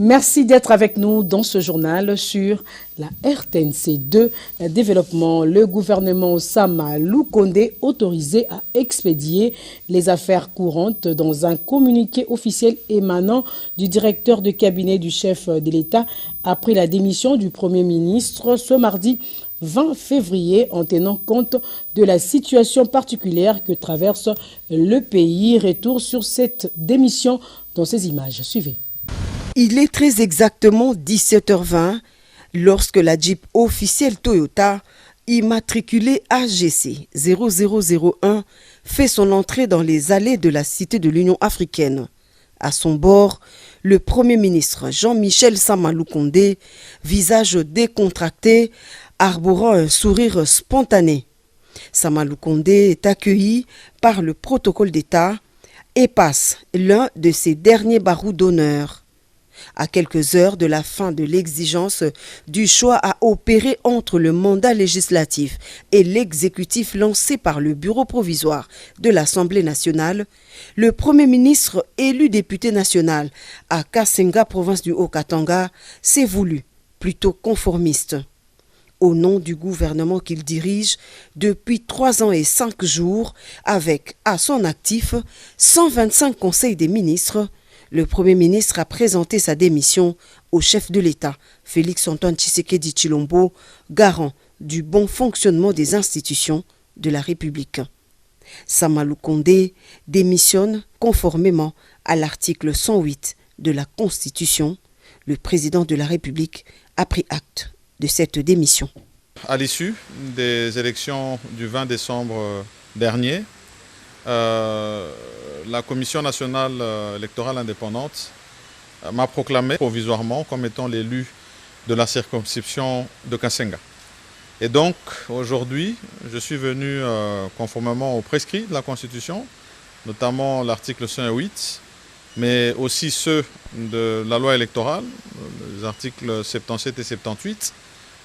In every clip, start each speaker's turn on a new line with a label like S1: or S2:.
S1: Merci d'être avec nous dans ce journal sur la RTNC2 Développement. Le gouvernement Sama Lukonde autorisé à expédier les affaires courantes dans un communiqué officiel émanant du directeur de cabinet du chef de l'État après la démission du Premier ministre ce mardi 20 février en tenant compte de la situation particulière que traverse le pays. Retour sur cette démission dans ces images. Suivez.
S2: Il est très exactement 17h20 lorsque la Jeep officielle Toyota, immatriculée AGC 0001, fait son entrée dans les allées de la Cité de l'Union africaine. À son bord, le Premier ministre Jean-Michel Sama Lukonde, visage décontracté, arborant un sourire spontané. Sama Lukonde est accueilli par le protocole d'État et passe l'un de ses derniers barreaux d'honneur. À quelques heures de la fin de l'exigence du choix à opérer entre le mandat législatif et l'exécutif lancé par le bureau provisoire de l'Assemblée nationale, le Premier ministre élu député national à Kasenga, province du Haut-Katanga, s'est voulu plutôt conformiste. Au nom du gouvernement qu'il dirige depuis 3 ans et 5 jours, avec à son actif 125 conseils des ministres, le Premier ministre a présenté sa démission au chef de l'État, Félix-Antoine Tshisekedi Tshilombo, garant du bon fonctionnement des institutions de la République. Sama Lukonde démissionne conformément à l'article 108 de la Constitution. Le président de la République a pris acte de cette démission.
S3: À l'issue des élections du 20 décembre dernier, la Commission nationale électorale indépendante m'a proclamé provisoirement comme étant l'élu de la circonscription de Kasenga. Et donc aujourd'hui, je suis venu conformément aux prescrits de la Constitution, notamment l'article 108, mais aussi ceux de la loi électorale, les articles 77 et 78,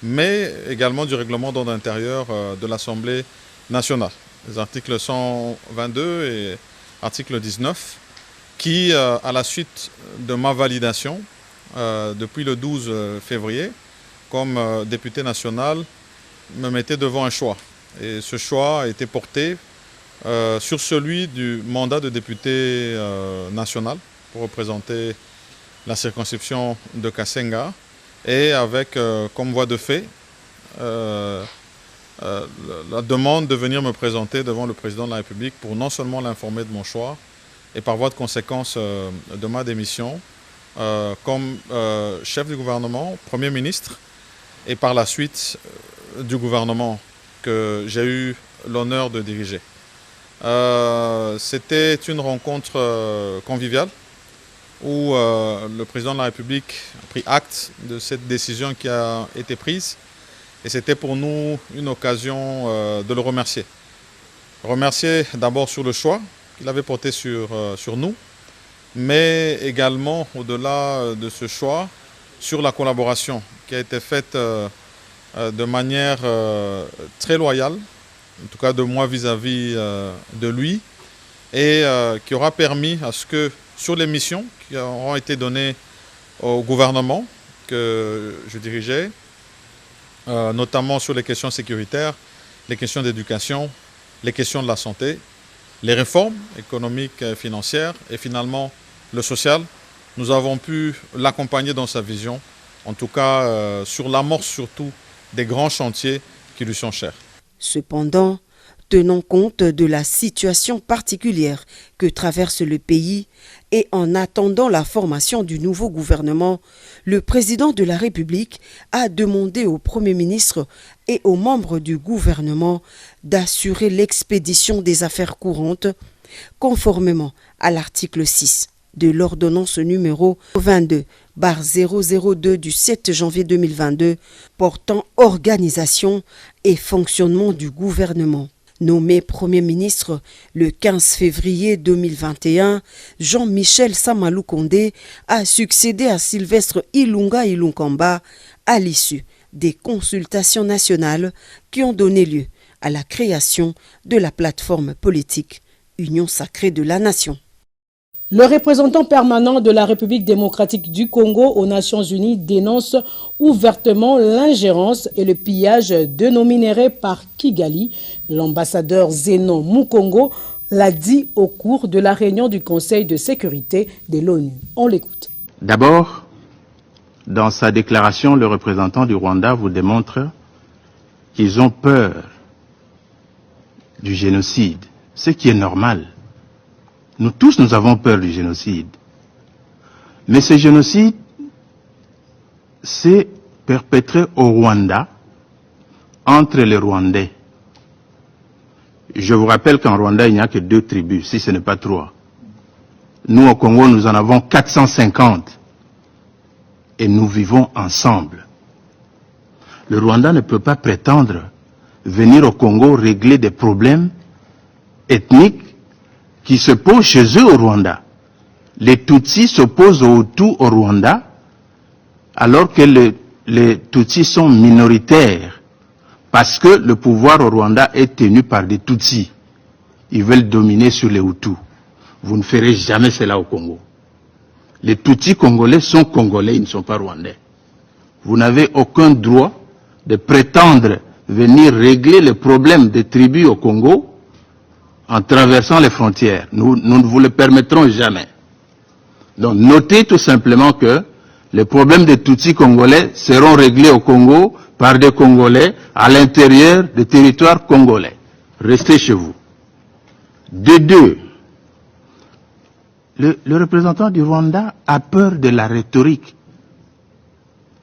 S3: mais également du règlement d'ordre intérieur de l'Assemblée nationale, les articles 122 et article 19, qui, à la suite de ma validation, depuis le 12 février, comme député national, me mettait devant un choix. Et ce choix a été porté sur celui du mandat de député national pour représenter la circonscription de Kasenga, et avec comme voie de fait la demande de venir me présenter devant le président de la République pour non seulement l'informer de mon choix et par voie de conséquence de ma démission comme chef du gouvernement, Premier ministre, et par la suite du gouvernement que j'ai eu l'honneur de diriger. C'était une rencontre conviviale où le président de la République a pris acte de cette décision qui a été prise. Et c'était pour nous une occasion de le remercier. Remercier d'abord sur le choix qu'il avait porté sur nous, mais également, au-delà de ce choix, sur la collaboration qui a été faite de manière très loyale, en tout cas de moi vis-à-vis de lui, et qui aura permis à ce que, sur les missions qui auront été données au gouvernement que je dirigeais, notamment sur les questions sécuritaires, les questions d'éducation, les questions de la santé, les réformes économiques et financières et finalement le social. Nous avons pu l'accompagner dans sa vision, en tout cas sur l'amorce surtout des grands chantiers qui lui sont chers.
S2: Cependant, tenant compte de la situation particulière que traverse le pays et en attendant la formation du nouveau gouvernement, le président de la République a demandé au Premier ministre et aux membres du gouvernement d'assurer l'expédition des affaires courantes conformément à l'article 6 de l'ordonnance numéro 22/002 du 7 janvier 2022 portant organisation et fonctionnement du gouvernement. Nommé Premier ministre le 15 février 2021, Jean-Michel Sama Lukonde a succédé à Sylvestre Ilunga Ilunkamba à l'issue des consultations nationales qui ont donné lieu à la création de la plateforme politique Union sacrée de la nation.
S1: Le représentant permanent de la République démocratique du Congo aux Nations Unies dénonce ouvertement l'ingérence et le pillage de nos minéraux par Kigali. L'ambassadeur Zenon Mukongo l'a dit au cours de la réunion du Conseil de sécurité de l'ONU. On l'écoute.
S4: D'abord, dans sa déclaration, le représentant du Rwanda vous démontre qu'ils ont peur du génocide, ce qui est normal. Nous tous, nous avons peur du génocide. Mais ce génocide s'est perpétré au Rwanda, entre les Rwandais. Je vous rappelle qu'en Rwanda, il n'y a que 2 tribus, si ce n'est pas 3. Nous, au Congo, nous en avons 450. Et nous vivons ensemble. Le Rwanda ne peut pas prétendre venir au Congo régler des problèmes ethniques qui se posent chez eux au Rwanda. Les Tutsis s'opposent aux Hutus au Rwanda, alors que les Tutsis sont minoritaires, parce que le pouvoir au Rwanda est tenu par des Tutsis. Ils veulent dominer sur les Hutus. Vous ne ferez jamais cela au Congo. Les Tutsis congolais sont congolais, ils ne sont pas rwandais. Vous n'avez aucun droit de prétendre venir régler les problèmes des tribus au Congo en traversant les frontières. Nous ne vous le permettrons jamais. Donc notez tout simplement que les problèmes des Tutsis congolais seront réglés au Congo par des Congolais à l'intérieur des territoires congolais. Restez chez vous. De 2, le représentant du Rwanda a peur de la rhétorique.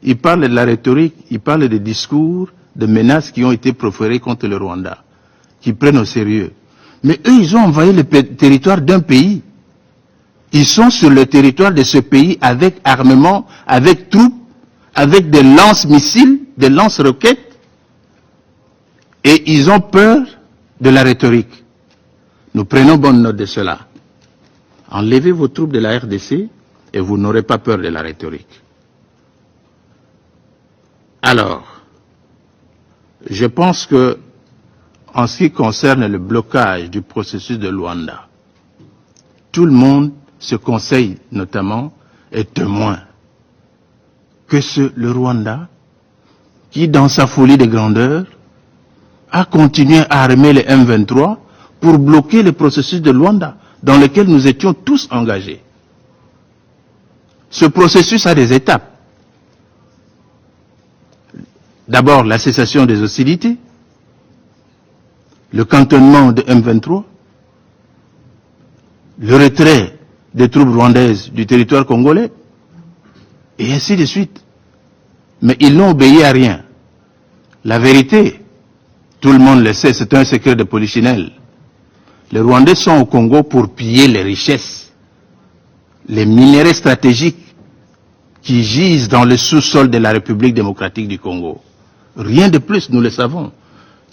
S4: Il parle de la rhétorique, il parle des discours, de menaces qui ont été proférées contre le Rwanda, qui prennent au sérieux. Mais eux, ils ont envahi le territoire d'un pays. Ils sont sur le territoire de ce pays avec armement, avec troupes, avec des lance-missiles, des lance-roquettes. Et ils ont peur de la rhétorique. Nous prenons bonne note de cela. Enlevez vos troupes de la RDC et vous n'aurez pas peur de la rhétorique. Alors, je pense que, en ce qui concerne le blocage du processus de Luanda, tout le monde se conseille, notamment, est témoin que le Rwanda, qui dans sa folie de grandeur, a continué à armer les M23 pour bloquer le processus de Luanda, dans lequel nous étions tous engagés. Ce processus a des étapes. D'abord, la cessation des hostilités, le cantonnement de M23, le retrait des troupes rwandaises du territoire congolais, et ainsi de suite. Mais ils n'ont obéi à rien. La vérité, tout le monde le sait, c'est un secret de polichinelle. Les Rwandais sont au Congo pour piller les richesses, les minéraux stratégiques qui gisent dans le sous-sol de la République démocratique du Congo. Rien de plus, nous le savons.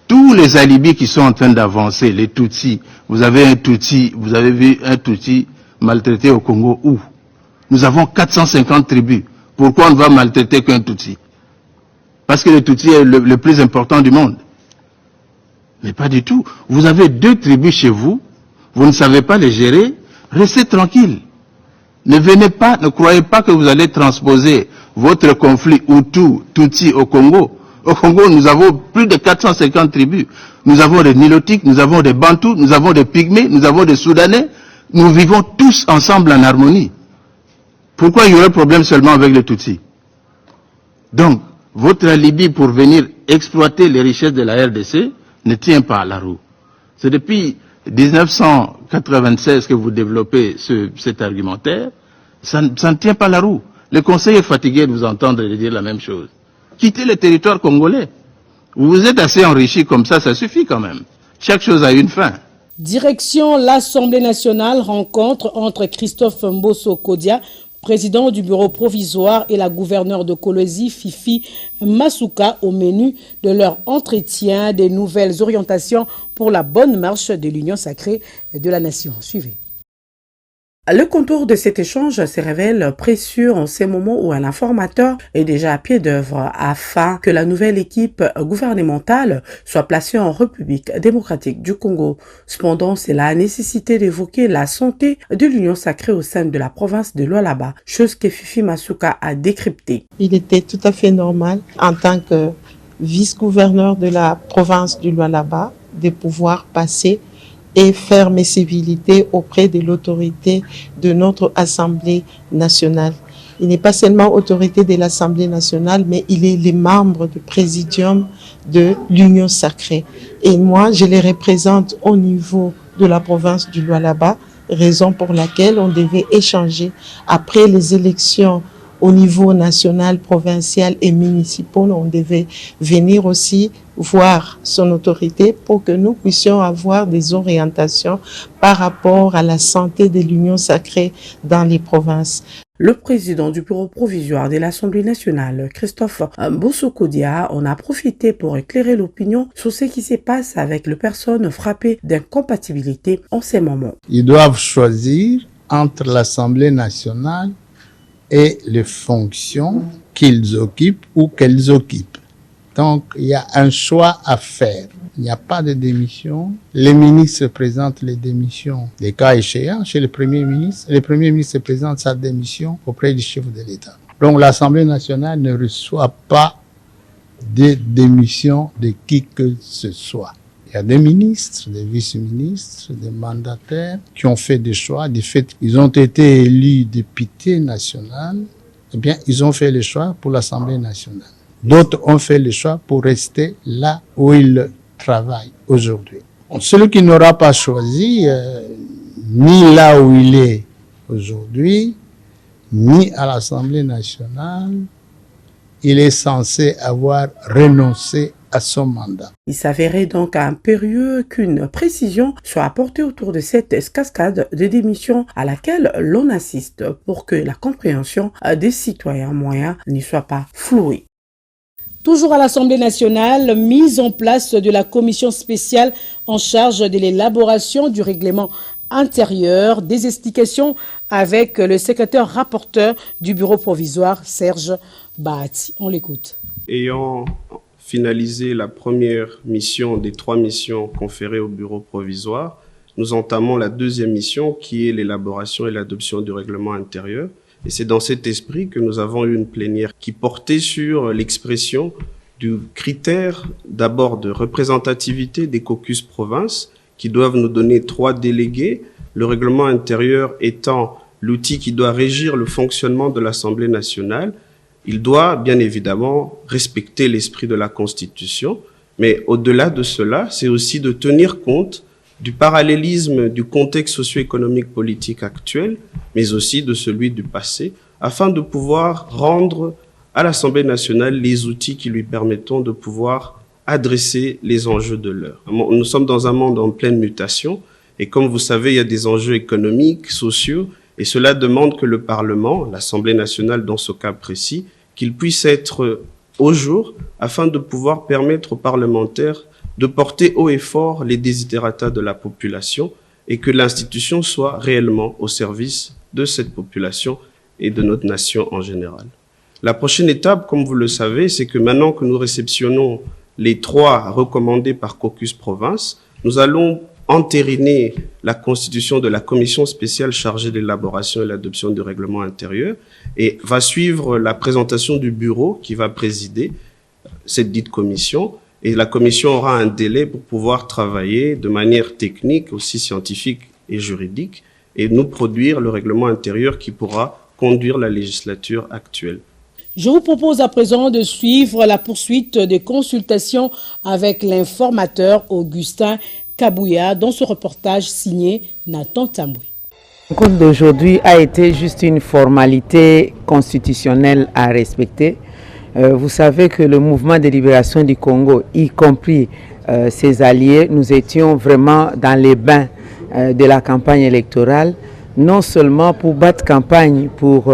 S4: Tous les alibis qui sont en train d'avancer, les Tutsis, vous avez vu un Tutsi maltraité au Congo où? Nous avons 450 tribus. Pourquoi on ne va maltraiter qu'un Tutsi? Parce que le Tutsi est le plus important du monde. Mais pas du tout. Vous avez 2 tribus chez vous, vous ne savez pas les gérer, restez tranquille. Ne venez pas, ne croyez pas que vous allez transposer votre conflit Hutu-Tutsi au Congo. Au Congo, nous avons plus de 450 tribus. Nous avons des Nilotiques, nous avons des Bantous, nous avons des Pygmées, nous avons des Soudanais. Nous vivons tous ensemble en harmonie. Pourquoi il y aurait problème seulement avec les Tutsis? Donc, votre alibi pour venir exploiter les richesses de la RDC ne tient pas à la roue. C'est depuis 1996 que vous développez cet argumentaire. Ça ne tient pas la roue. Le Conseil est fatigué de vous entendre dire la même chose. Quittez le territoire congolais. Vous vous êtes assez enrichi comme ça suffit quand même. Chaque chose a une fin.
S1: Direction l'Assemblée nationale, rencontre entre Christophe Mbosso Kodia, président du bureau provisoire, et la gouverneure de Kolwezi, Fifi Masuka, au menu de leur entretien des nouvelles orientations pour la bonne marche de l'Union sacrée de la nation. Suivez.
S5: Le contour de cet échange se révèle précieux en ces moments où un informateur est déjà à pied d'œuvre afin que la nouvelle équipe gouvernementale soit placée en République démocratique du Congo. Cependant, c'est la nécessité d'évoquer la santé de l'Union sacrée au sein de la province de Lualaba, chose que Fifi Masuka a décryptée.
S6: Il était tout à fait normal en tant que vice-gouverneur de la province du Lualaba de pouvoir passer et faire mes civilités auprès de l'autorité de notre Assemblée nationale. Il n'est pas seulement autorité de l'Assemblée nationale, mais il est les membres du présidium de l'Union sacrée. Et moi, je les représente au niveau de la province du Lualaba, raison pour laquelle on devait échanger après les élections au niveau national, provincial et municipal. On devait venir aussi voir son autorité pour que nous puissions avoir des orientations par rapport à la santé de l'Union sacrée dans les provinces.
S5: Le président du bureau provisoire de l'Assemblée nationale, Christophe Mbosso-Kodia, en a profité pour éclairer l'opinion sur ce qui se passe avec les personnes frappées d'incompatibilité en ces moments.
S7: Ils doivent choisir entre l'Assemblée nationale et les fonctions qu'ils occupent ou qu'elles occupent. Donc, il y a un choix à faire. Il n'y a pas de démission. Les ministres présentent les démissions, les cas échéants, chez le Premier ministre. Le Premier ministre présente sa démission auprès du chef de l'État. Donc, l'Assemblée nationale ne reçoit pas de démission de qui que ce soit. Il y a des ministres, des vice-ministres, des mandataires qui ont fait des choix. Du fait qu'ils ont été élus députés nationaux, eh bien, ils ont fait le choix pour l'Assemblée nationale. D'autres ont fait le choix pour rester là où ils travaillent aujourd'hui. Celui qui n'aura pas choisi, ni là où il est aujourd'hui, ni à l'Assemblée nationale, il est censé avoir renoncé à son mandat.
S5: Il s'avérait donc impérieux qu'une précision soit apportée autour de cette cascade de démissions à laquelle l'on assiste pour que la compréhension des citoyens moyens n'y soit pas flouée.
S1: Toujours à l'Assemblée nationale, mise en place de la commission spéciale en charge de l'élaboration du règlement intérieur, des explications avec le secrétaire rapporteur du bureau provisoire, Serge Bahati. On l'écoute.
S8: Ayant finalisé la première mission des 3 missions conférées au bureau provisoire, nous entamons la deuxième mission qui est l'élaboration et l'adoption du règlement intérieur. Et c'est dans cet esprit que nous avons eu une plénière qui portait sur l'expression du critère d'abord de représentativité des caucus provinces qui doivent nous donner 3 délégués, le règlement intérieur étant l'outil qui doit régir le fonctionnement de l'Assemblée nationale. Il doit bien évidemment respecter l'esprit de la Constitution, mais au-delà de cela, c'est aussi de tenir compte du parallélisme du contexte socio-économique politique actuel, mais aussi de celui du passé, afin de pouvoir rendre à l'Assemblée nationale les outils qui lui permettront de pouvoir adresser les enjeux de l'heure. Nous sommes dans un monde en pleine mutation, et comme vous savez, il y a des enjeux économiques, sociaux, et cela demande que le Parlement, l'Assemblée nationale dans ce cas précis, qu'il puisse être au jour afin de pouvoir permettre aux parlementaires de porter haut et fort les desiderata de la population et que l'institution soit réellement au service de cette population et de notre nation en général. La prochaine étape, comme vous le savez, c'est que maintenant que nous réceptionnons les 3 recommandés par caucus province, nous allons entériner la constitution de la commission spéciale chargée de l'élaboration et l'adoption du règlement intérieur et va suivre la présentation du bureau qui va présider cette dite commission. Et la commission aura un délai pour pouvoir travailler de manière technique, aussi scientifique et juridique, et nous produire le règlement intérieur qui pourra conduire la législature actuelle.
S1: Je vous propose à présent de suivre la poursuite des consultations avec l'informateur Augustin Kabouya dans ce reportage signé Nathan Tamboué.
S9: Le compte d'aujourd'hui a été juste une formalité constitutionnelle à respecter. Vous savez que le mouvement de libération du Congo, y compris ses alliés, nous étions vraiment dans les bains de la campagne électorale, non seulement pour battre campagne pour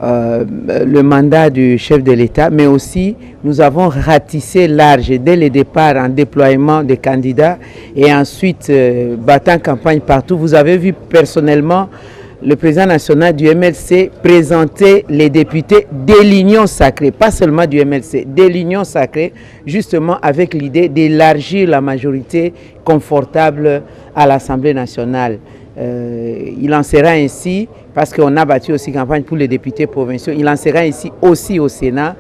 S9: le mandat du chef de l'État, mais aussi nous avons ratissé large dès le départ en déploiement des candidats et ensuite battant campagne partout. Vous avez vu personnellement le président national du MLC présentait les députés de l'Union sacrée, pas seulement du MLC, de l'Union sacrée, justement avec l'idée d'élargir la majorité confortable à l'Assemblée nationale. Il en sera ainsi, parce qu'on a battu aussi campagne pour les députés provinciaux, il en sera ainsi aussi au Sénat.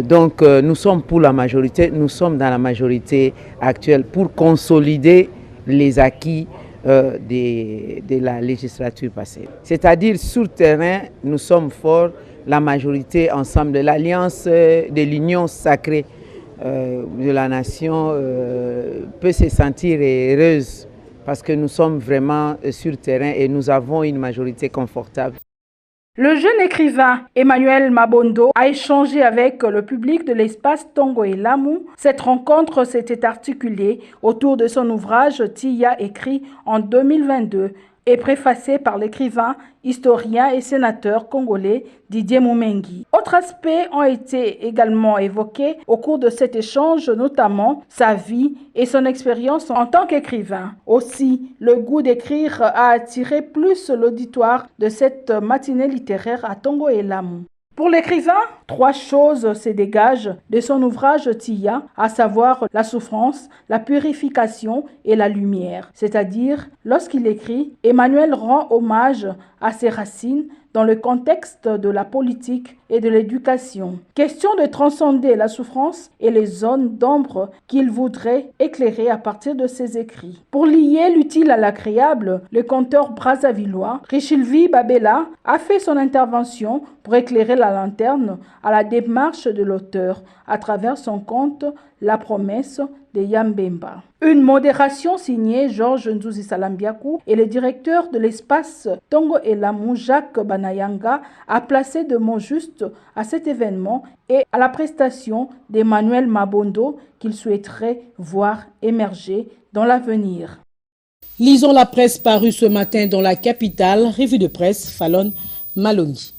S9: Donc nous sommes pour la majorité, nous sommes dans la majorité actuelle pour consolider les acquis de la législature passée. C'est-à-dire sur le terrain, nous sommes forts, la majorité ensemble de l'alliance de l'union sacrée de la nation peut se sentir heureuse parce que nous sommes vraiment sur le terrain et nous avons une majorité confortable.
S10: Le jeune écrivain Emmanuel Mabondo a échangé avec le public de l'espace Tongo et Lamu. Cette rencontre s'était articulée autour de son ouvrage Tia, écrit en 2022 et préfacé par l'écrivain, historien et sénateur congolais Didier Moumengi. Autres aspects ont été également évoqués au cours de cet échange, notamment sa vie et son expérience en tant qu'écrivain. Aussi, le goût d'écrire a attiré plus l'auditoire de cette matinée littéraire à Tongo et Lamu. Pour l'écrivain, 3 choses se dégagent de son ouvrage Tia, à savoir la souffrance, la purification et la lumière. C'est-à-dire, lorsqu'il écrit, Emmanuel rend hommage à ses racines dans le contexte de la politique et de l'éducation. Question de transcender la souffrance et les zones d'ombre qu'il voudrait éclairer à partir de ses écrits. Pour lier l'utile à l'agréable, le conteur brazzavillois Richilvi Babela a fait son intervention pour éclairer la lanterne à la démarche de l'auteur à travers son conte La promesse de Yambemba. Une modération signée Georges Nzuzi Salambiakou et le directeur de l'espace Tongo et Lamu, Jacques Banayanga, a placé de mots justes à cet événement et à la prestation d'Emmanuel Mabondo qu'il souhaiterait voir émerger dans l'avenir.
S1: Lisons la presse parue ce matin dans la capitale. Revue de presse, Fallon Malongi.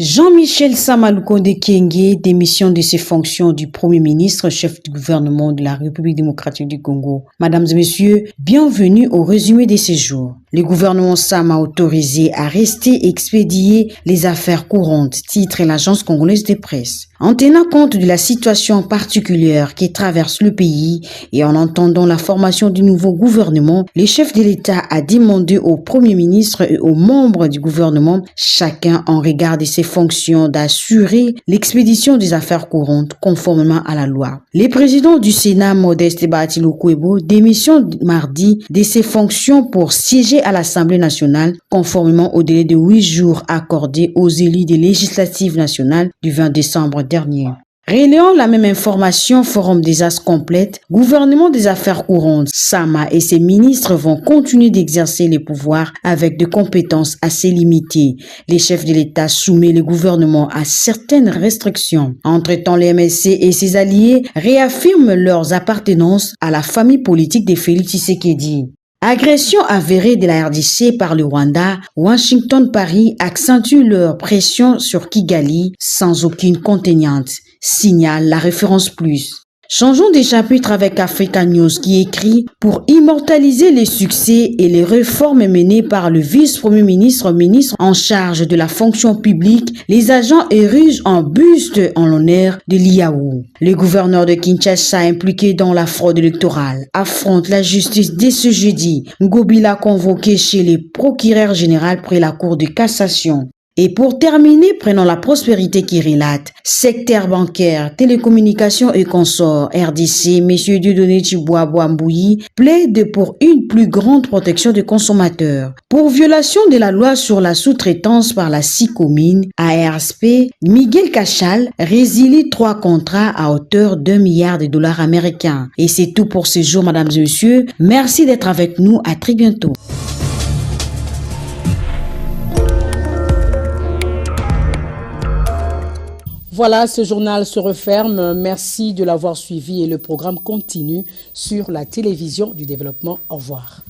S11: Jean-Michel Sama Lukonde Kyenge, démission de ses fonctions du Premier ministre, chef du gouvernement de la République démocratique du Congo. Mesdames et messieurs, bienvenue au résumé de ces jours. Le gouvernement Sama a autorisé à rester expédier les affaires courantes, titre l'agence congolaise de presse. En tenant compte de la situation particulière qui traverse le pays et en entendant la formation du nouveau gouvernement, le chef de l'État a demandé au Premier ministre et aux membres du gouvernement, chacun en regard de ses fonctions, d'assurer l'expédition des affaires courantes conformément à la loi. Le président du Sénat, Modeste Bahati-Lukwebo, démissionne mardi de ses fonctions pour siéger à l'Assemblée nationale conformément au délai de 8 jours accordé aux élus des législatives nationales du 20 décembre dernier. Relayant la même information, forum des as complète, gouvernement des affaires courantes, Sama et ses ministres vont continuer d'exercer les pouvoirs avec des compétences assez limitées. Les chefs de l'État soumettent le gouvernement à certaines restrictions. Entre-temps, les MLC et ses alliés réaffirment leurs appartenances à la famille politique de Félix Tshisekedi. Agression avérée de la RDC par le Rwanda, Washington-Paris accentue leur pression sur Kigali sans aucune contraignante, signale la référence plus. Changeons de chapitre avec Africa News qui écrit « Pour immortaliser les succès et les réformes menées par le vice-premier ministre en charge de la fonction publique, les agents érigent un buste en l'honneur de Liaou. Le gouverneur de Kinshasa impliqué dans la fraude électorale affronte la justice dès ce jeudi. Ngobi l'a convoqué chez le procureur général près la cour de cassation. Et pour terminer, prenons la prospérité qui relate. Secteur bancaire, télécommunications et consorts, RDC, M. Dieudonné Chiboua-Bouambouyi plaide pour une plus grande protection des consommateurs. Pour violation de la loi sur la sous-traitance par la SICOMINE, ARSP, Miguel Cachal résilie 3 contrats à hauteur d'$1 milliard américains. Et c'est tout pour ce jour, mesdames et messieurs. Merci d'être avec nous. À très bientôt.
S1: Voilà, ce journal se referme. Merci de l'avoir suivi et le programme continue sur la télévision du développement. Au revoir.